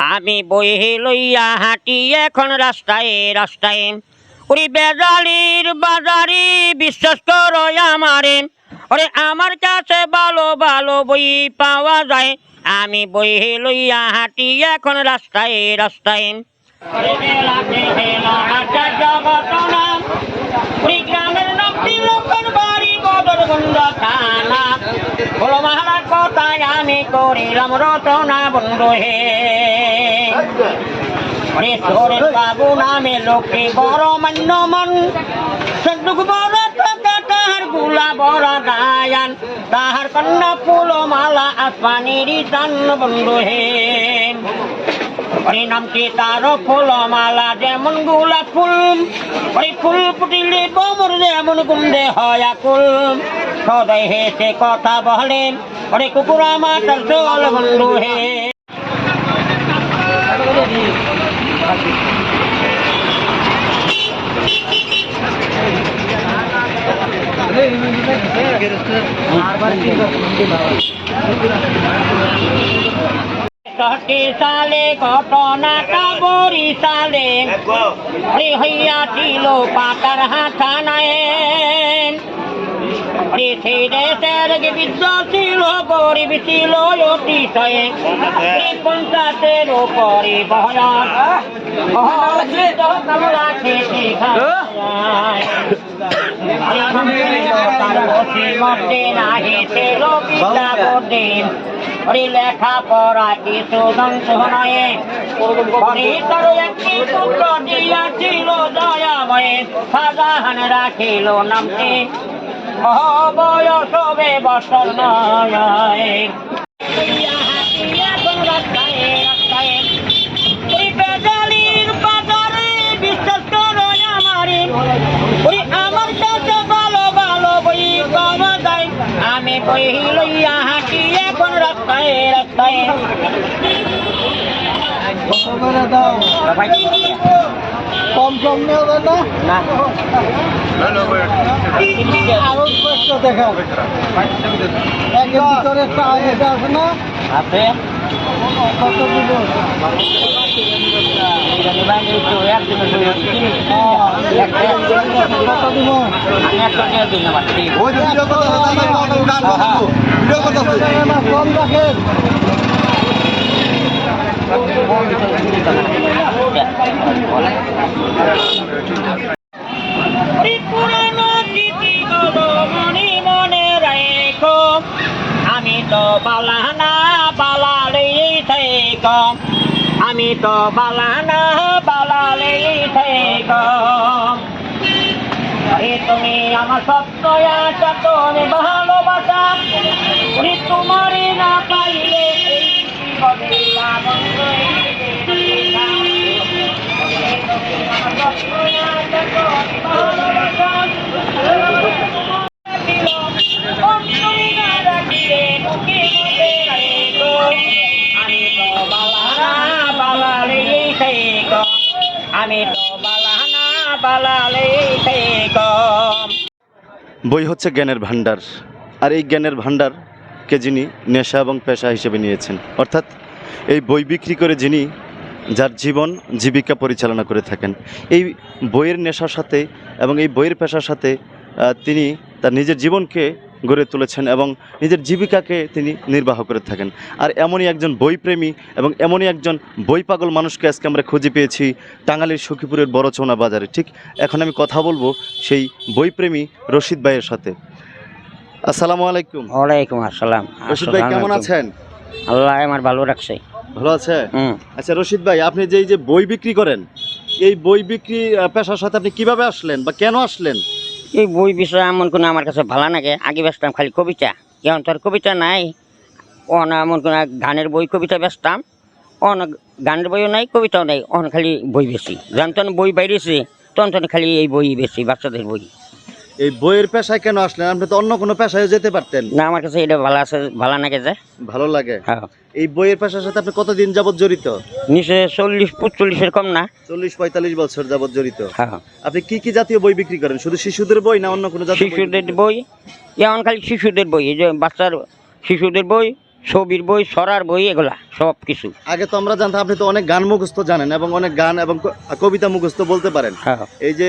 আমি বই লইয়া হাঁটি এখন রাস্তায় রাস্তায়, ওরে বেজালির বাজারি বিশ্বাস করো আমারে, ওরে আমার কাছে ভালো ভালো বই পাওয়া যায়। আমি বই লইয়া হাঁটি এখন রাস্তায় রাস্তায়। ওরে বেলাতে বেলা হাঁটা জগত নাম, ওরে গ্রামের নাম তিলকন বাড়ি বদরগঞ্জ থানা। বলো মহারাজ কথায় আমি করিলাম রচনা বন্ধু হে। ওরে সোরের বাবু নামে লোকে বড় মান্য মন, সেটুক বড় টাকা তাহার গুলা বড় গায়ান, তাহার কন্যা ফুল মালা আসমানির চান বন্ধু হে। ওরে নামটি তার ফুল মালা যেমন গোলাপ ফুল, ওই ফুল ফুটিলে বমর যেমন গুন্দে হয় আকুল। সদয় হেসে কথা বলেন ওরে কুকুরা মাতাল চল বন্ধু হে। সালে ঘটনাটা বরিশালে হইয়াছিল পাতার হাতানায়। সেই দেশের বিদ্য ছিল গরিব ছিল অতিশয়ে, পঞ্চায়েতের উপরে লেখা পড়া কিছু ধ্বংস নয়। একটি পুত্র দিয়াছিল দয়াময়ে, শাহজাহান রাখিল নামটি বয়স হবে বছর নয়। বিশ্বাস করো আমারে, ওই আমার কাছে ভালো ভালো বই পাওয়া যায়। আমি বই লইয়া হাঁটি এখন রাস্তায় রাস্তায়। কম কম নেবে না আরো কষ্ট দেখা একের ভিতরে এটা আছে না আছে কত দিব কম রাখেন। আমি তো বালানা বালালেই থেক, আমি তো বালানা বালালেই থেক। তুমি আমার সত্য আশা তুমি ভালোবাসা, তোমারই না পাইলে বই হচ্ছে জ্ঞানের ভাণ্ডার, আর এই জ্ঞানের ভাণ্ডারকে যিনি নেশা এবং পেশা হিসেবে নিয়েছেন, অর্থাৎ এই বই বিক্রি করে যিনি যার জীবন জীবিকা পরিচালনা করে থাকেন, এই বইয়ের নেশার সাথে এবং এই বইয়ের পেশার সাথে তিনি তার নিজের জীবনকে গড়ে তুলেছেন এবং নিজের জীবিকাকে তিনি নির্বাহ করে থাকেন। আর এমনই একজন বইপ্রেমী এবং এমনই একজন বই পাগল মানুষকে আজকে আমরা খুঁজে পেয়েছি টাঙ্গাইলের সখীপুরের বড়চৌনা বাজারে। ঠিক এখন আমি কথা বলবো সেই বইপ্রেমী রশিদ ভাইয়ের সাথে। আসসালামু আলাইকুম। ওয়ালাইকুম আসসালাম। রশিদ ভাই কেমন আছেন? আল্লাহ আমার ভালো রাখছে। ভালো আছে? আচ্ছা রশিদ ভাই, আপনি যে বই বিক্রি করেন, এই বই বিক্রি পেশার সাথে আপনি কিভাবে আসলেন বা কেন আসলেন? এই বই বিষয় এমন কোনো আমার কাছে ভালো লাগে। আগে বেচতাম খালি কবিতা, এখন তোর কবিতা নাই। অন এমন কোনো গানের বই কবিতা বেচতাম, অন গানের বইও নাই কবিতাও নাই, অন খালি বই বেশি। যখন বই বাইরেছে তখন খালি এই বই বেশি, বাচ্চাদের বই। এই বইয়ের পেশায় কেন আসলেন? আপনি তো অন্য কোনো পেশায় যেতে পারতেন। না, আমার কাছে এটা ভালো আছে, ভালো লাগে যে। ভালো লাগে? হ্যাঁ। এই বইয়ের পেশার সাথে আপনি কতদিন যাবত জড়িত? নিচে 40-45 কম না, 40-45 বছর যাবত জড়িত। হ্যাঁ। আপনি কি কি জাতীয় বই বিক্রি করেন? শুধু শিশুদের বই না অন্য কোনো জাতীয়? শিশুদের বই, এখন খালি শিশুদের বই, এই যে বাচ্চার শিশুদের বই, ছবির বই, ছড়ার বই, এগুলা সব কিছু। আগে তো আমরা জানতাম আপনি তো অনেক গান মুখস্থ জানেন এবং অনেক গান এবং কবিতা মুখস্থ বলতে পারেন। হ্যাঁ, এই যে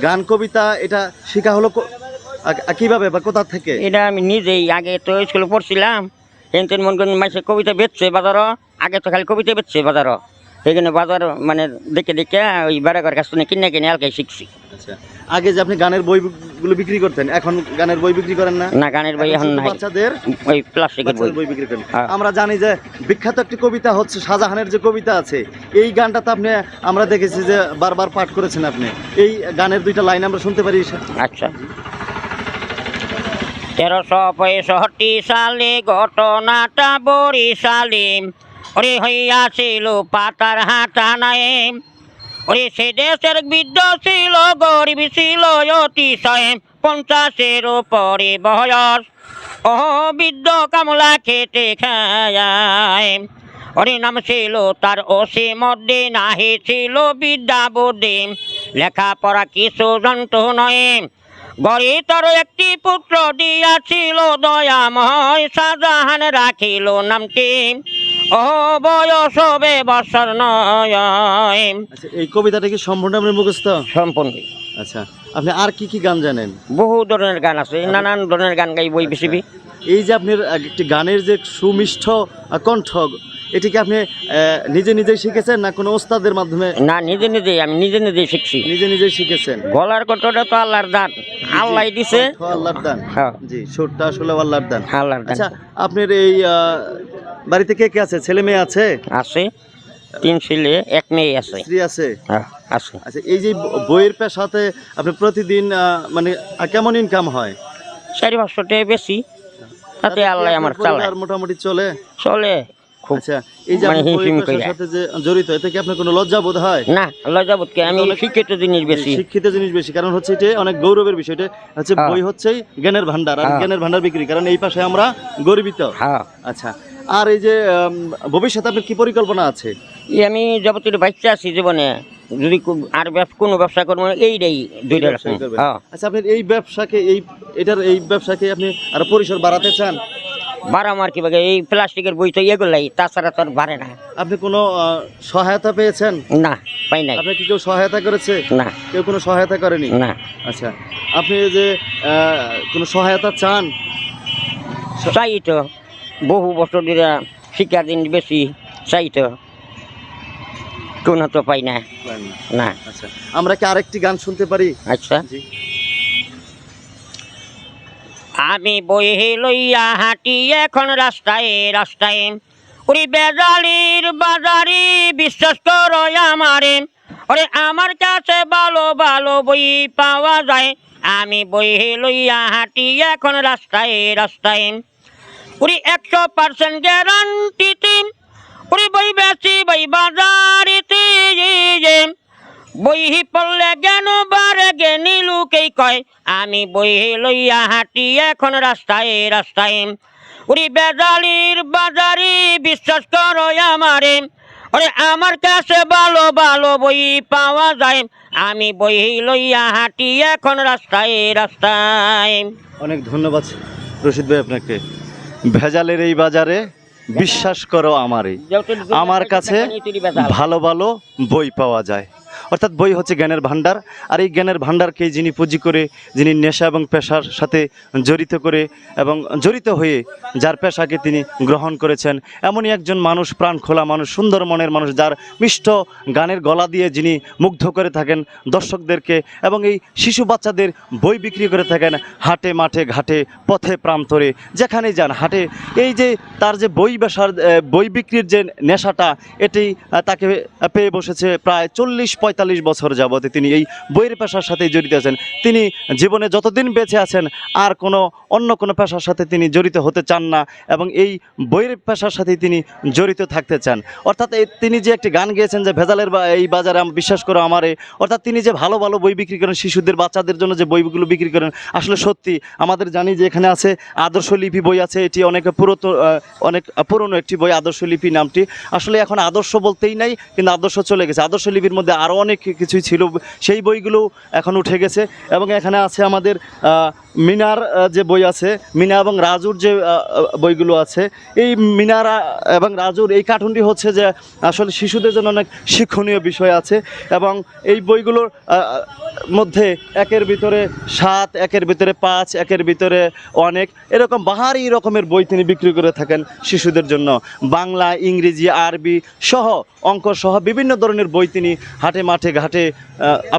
গান কবিতা এটা শেখা হলো কিভাবে বা কোথা থেকে? এটা আমি নিজেই আগে তো স্কুলে পড়ছিলাম, কিন্তু মন করেন মাসে কবিতা বেচছে বাজারও, আগে তো খালি কবিতা বেচছে বাজারও, সেইখানে বাজার মানে দেখে দেখে ওই বেড়াঘর কাছ থেকে কিনে কিনে হালকাই শিখছি। আচ্ছা, আগে যে আপনি গানের বইগুলো বিক্রি করতেন, এখন গানের বই বিক্রি করেন না? না, গানের বই এখন নাই, বাচ্চাদের ওই প্লাস্টিকের বই। বই বিক্রি করেন। হ্যাঁ। আমরা জানি যে বিখ্যাত একটি কবিতা হচ্ছে শাহজাহানের যে কবিতা আছে, এই গানটা তো আপনি আমরা দেখেছি যে বারবার পাঠ করেছেন আপনি। এই গানের দুইটা লাইন আমরা শুনতে পারি? আচ্ছা। 1365 সালে ঘটনাটা বরিশালে, ওরে হইয়াছিল পাতার হাঁটা নাই, ওরে সে দেশের বৃদ্ধ ছিল, গরিব ছিল অতিশয়, 50-এর পরে বয়স, ও বৃদ্ধ কামলা খেতে খায়, ওরে নাম ছিল তার ওসি মধ্যে, নাহি ছিল বিদ্যা বুদ্ধি, লেখাপড়া কিছু জানত নয়, গরিতর একটি পুত্র দিয়াছিল দয়াময়, শাহজাহান রাখিল নামটি, ও বয়স হবে বছর নয়। আচ্ছা, এই কবিতাটা কি সম্পূর্ণ আপনি মুখস্থ? সম্পূর্ণ। আচ্ছা, আপনি আর কি কি গান জানেন? বহু ধরনের গান আছে, নানান ধরনের গান গাই বই বেশি। এই যে আপনার একটি গানের যে সুমিষ্ঠ কণ্ঠ, এটি কি আপনি নিজে নিজেই শিখেছেন না কোনো ওস্তাদের মাধ্যমে? না, আমি নিজে নিজেই শিখছি। নিজে নিজেই শিখেছেন? গলার কণ্ঠটা তো আল্লাহর দান, আল্লাহ দিছে। আল্লাহর দান। হ্যাঁ। জি, সুরটা আসলে আল্লাহর দান। আল্লাহর দান। আচ্ছা, আপনার এই বাড়িতে কে কে আছে? ছেলে মেয়ে আছে? আছে, 3 ছেলে 1 মেয়ে আছে। স্ত্রী আছে? হ্যাঁ, আছে। আচ্ছা, এই যে বইয়ের পেশাতে আপনি প্রতিদিন মানে কেমন ইনকাম হয়? 400-500 টাকা বেশি, তাতে আল্লাহ আমার চালায়। আর মোটামুটি চলে? চলে খুব। আচ্ছা, এই যে মানে আপনি বইয়ের হিমশিম পেশার কইরা। সাথে যে জড়িত, এতে কি আপনার কোনো লজ্জা বোধ হয়? না, লজ্জাবোধ কি, আমি শিক্ষিত জিনিস বেশি। শিক্ষিত জিনিস বেশি, কারণ হচ্ছে এটা অনেক গৌরবের বিষয়। এটা হচ্ছে হ্যাঁ। বই হচ্ছেই জ্ঞানের ভান্ডার, আর হ্যাঁ। জ্ঞানের ভান্ডার বিক্রি, কারণ এই পাশে আমরা গর্বিত। হ্যাঁ। আচ্ছা, আর এই যে ভবিষ্যতে আপনার কি পরিকল্পনা আছে? আমি যাবতীয় বাচ্চা আছি জীবনে, যদি আর কোনো ব্যবসা করবো, এইটাই দুইটা রকম। ব্যবসায়ী করবেন। হ্যাঁ। আচ্ছা, আপনি এই ব্যবসাকে এই ব্যবসাকে আপনি আরো পরিসর বাড়াতে চান? বাড়াম আর কি, এই প্লাস্টিকের বই তো এগুলাই, তাছাড়া তো আর বাড়ে না। আপনি কোনো সহায়তা পেয়েছেন? না, পাই নাই। আপনাকে কি কেউ সহায়তা করেছে? না। কেউ কোনো সহায়তা করেনি? না। আচ্ছা, আপনি যে কোনো সহায়তা চান? চাই তো, বহু বছর ধরে শিক্ষার দিন বেশি চাই তো, কোনো তো পাই না। না। আচ্ছা, আমরা কি আরেকটি গান শুনতে পারি? আচ্ছা। জি। আমি বই লইয়া হাঁটি এখন রাস্তায় রাস্তায়, ওরে বেজালির বাজারি বিশ্বাস করো আমারে, ওরে আমার কাছে ভালো ভালো বই পাওয়া যায়, আমি বই লইয়া হাঁটি এখন রাস্তায় রাস্তায়, ওরে 100% গ্যারান্টিতে, ওরে বই বেশি বই বাজারিতে, বই পড়লে জ্ঞান বাড়ে, জ্ঞানী লোকেই কয়, আমি বই লইয়া হাঁটি এখন রাস্তায় রাস্তায়, ওরে বেজালির বাজারি বিশ্বাস করো আমারে, ওরে আমার কাছে ভালো ভালো বই পাওয়া যায়, আমি বই লইয়া হাঁটি এখন রাস্তায় রাস্তায়। অনেক ধন্যবাদ রশিদ ভাই আপনাকে। ভেজালের এই বাজারে বিশ্বাস করো আমারে, আমার কাছে ভালো ভালো বই পাওয়া যায়। অর্থাৎ বই হচ্ছে জ্ঞানের ভান্ডার, আর এই জ্ঞানের ভান্ডারকে যিনি পুঁজি করে, যিনি নেশা এবং পেশার সাথে জড়িত করে এবং জড়িত হয়ে যার পেশাকে তিনি গ্রহণ করেছেন, এমনই একজন মানুষ, প্রাণ খোলা মানুষ, সুন্দর মনের মানুষ, যার মিষ্ট গানের গলা দিয়ে যিনি মুগ্ধ করে থাকেন দর্শকদেরকে, এবং এই শিশু বাচ্চাদের বই বিক্রি করে থাকেন হাটে মাঠে ঘাটে পথে প্রান্তরে, যেখানেই যান হাটে। এই যে তার যে বই বিক্রির যে নেশাটা, এটি তাকে পেয়ে বসেছে প্রায় 40-45 বছর যাবতে তিনি এই বইয়ের পেশার সাথে জড়িত আছেন। তিনি জীবনে যতদিন বেঁচে আছেন আর অন্য কোনো পেশার সাথে তিনি জড়িত হতে চান না, এবং এই বইয়ের পেশার সাথেই তিনি জড়িত থাকতে চান। অর্থাৎ তিনি যে একটি গান গেয়েছেন যে ভেজালের এই বাজারে বিশ্বাস করো আমারে, অর্থাৎ তিনি যে ভালো ভালো বই বিক্রি করেন, শিশুদের বাচ্চাদের জন্য যে বইগুলো বিক্রি করেন, আসলে সত্যি আমাদের জানি যে এখানে আছে আদর্শ লিপি বই আছে, এটি অনেক পুরনো একটি বই, আদর্শ লিপি নামটি। আসলে এখন আদর্শ বলতেই নাই, কিন্তু আদর্শ চলে গেছে। আদর্শ লিপির মধ্যে আরও অনেক কিছুই ছিল, সেই বইগুলো এখন উঠে গেছে। এবং এখানে আছে আমাদের মিনার যে বই আছে, মিনা এবং রাজুর যে বইগুলো আছে, এই মিনারা এবং রাজুর এই কার্টুনটি হচ্ছে যে আসলে শিশুদের জন্য অনেক শিক্ষণীয় বিষয় আছে এবং এই বইগুলোর মধ্যে একের ভিতরে 7, একের ভিতরে 5, একের ভিতরে অনেক এরকম বাহারি রকমের বই তিনি বিক্রি করে থাকেন শিশুদের জন্য। বাংলা, ইংরেজি, আরবি সহ অঙ্ক সহ বিভিন্ন ধরনের বই তিনি হাটে মাঠে ঘাটে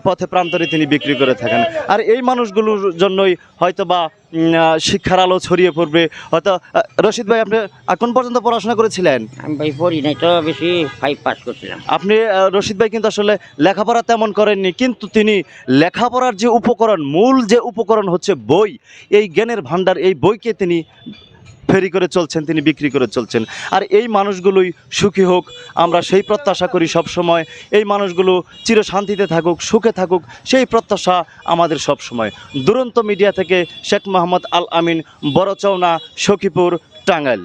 পথে প্রান্তরে তিনি বিক্রি করে থাকেন। আর এই মানুষগুলোর জন্যই হয়তোবা শিক্ষার আলো ছড়িয়ে পড়বে। হয়তো রশিদ ভাই, আপনি কোন পর্যন্ত পড়াশোনা করেছিলেন? আমি ভাই পড়ি নাই তো, বেশি 5 পাস করছিলাম। আপনি রশিদ ভাই কিন্তু আসলে লেখাপড়া তেমন করেননি, কিন্তু তিনি লেখাপড়ার যে উপকরণ, মূল যে উপকরণ হচ্ছে বই, এই জ্ঞানের ভাণ্ডার, এই বইকে তিনি ফেরি করে চলছেন, তিনি বিক্রি করে চলছেন। আর এই মানুষগুলোই সুখী হোক, আমরা সেই প্রত্যাশা করি সব সময়। এই মানুষগুলো চিরশান্তিতে থাকুক, সুখে থাকুক, সেই প্রত্যাশা আমাদের সব সময়। দুরন্ত মিডিয়া থেকে শেখ মোহাম্মদ আল আমিন, বড়চৌনা, সখীপুর, টাঙ্গাইল।